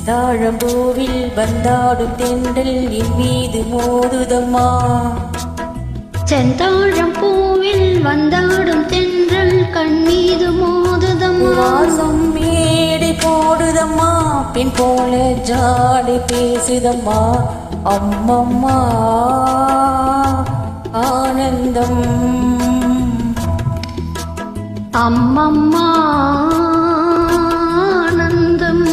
செந்தாழம்பூவில் வந்தாடும் தென்றல் என் மீது மோதுதம்மா. செந்தாழம்பூவில் வந்தாடும் தென்றல் கண் மீது மோதுதம்மா. வாசம் மேடை போடுதம்மா, பெண் போல ஜாடை பேசுதம்மா. அம்மம்மா ஆனந்தம், அம்மம்மா ஆனந்தம்.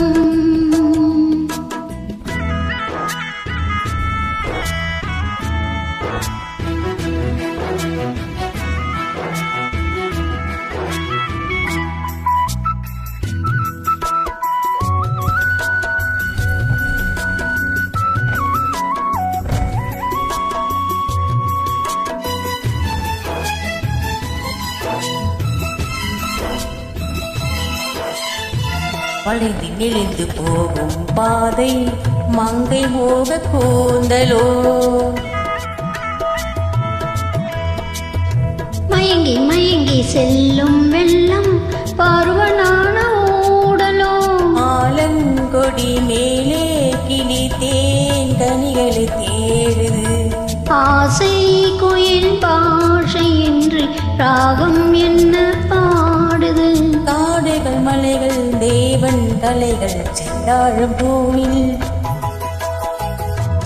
வளைந்து நெளிந்து போகும் பாதை மங்கை மோக கூந்தலோ. மயங்கி மயங்கி செல்லும் வெள்ளம் பருவனான ஊடலோ. ஆலங்கொடி மேலே கிளி தேன் கனிகளை தேடுது. ஆசை குயில் பாஷை என்று ராகம் என்ன பாடுது. காடுகள் மலைகள் தேவன் தலைகள் செந்தாழம்பூவில்.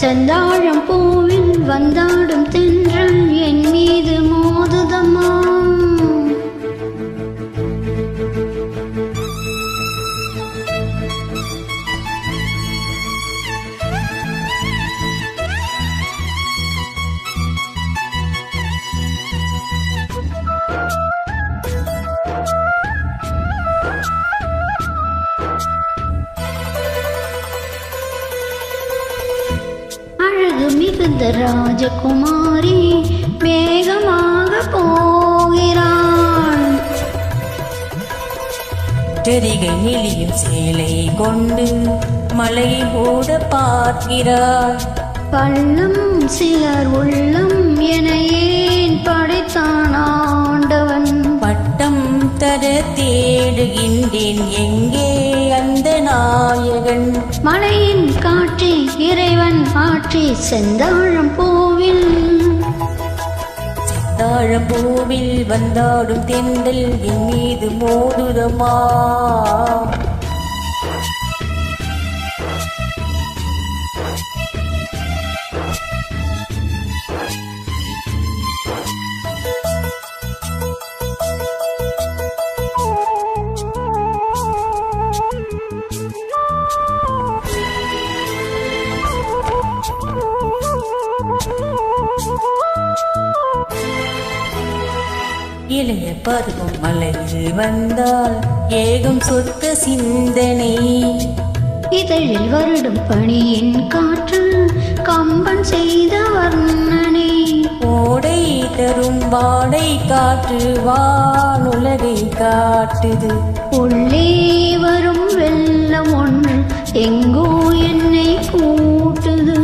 செந்தாழம்பூவில் வந்தாடும் தென்றல் என் மீது மோதுதம்மா. அழகு மிகுந்த ராஜகுமாரி வேகமாக போகிறாள். தெரிகை நெளியும் சேலை கொண்டு மலை ஓட பார்க்கிறாள். பள்ளம் சிலர் உள்ளம் என ஏன் படைத்தான் ஆண்டவன். பட்டம் தர தேடுகின்றேன் எங்கே அந்த நாயகன். மலையின் காற்றே இறைவன் ஆற்றி செந்தாழம்பூவில். செந்தாழம்பூவில் வந்தாடும் தென்றல் என் மீது மோதுதம்மா. இளைய பருவம் மலையில் வந்தால் ஏகம் சொத்த சிந்தனை. இதழில் வருடும் பணியின் காற்று கம்பன் செய்த வர்ணனை. ஓடை தரும் வாடை காற்று வானுலகை காட்டுது. உள்ளே வரும் வெள்ளம் ஒன்று எங்கோ என்னை கூட்டுது.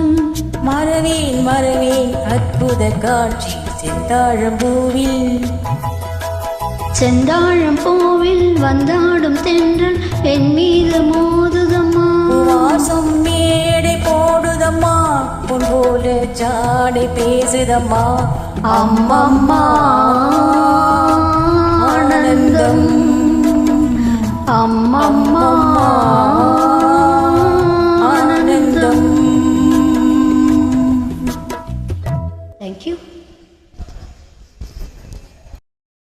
மறவேன் மறவேன் அற்புத காட்சி செந்தாழம்பூவில். செந்தாழம்பூவில் வந்தாடும் தென்றல் என் மீது மோதுதம்மா. வாசம் மேடை போடுதம்மா, பொன் போல ஜாடை பேசுதம்மா. அம்மம்மா ஆனந்தம், அம்மம்மா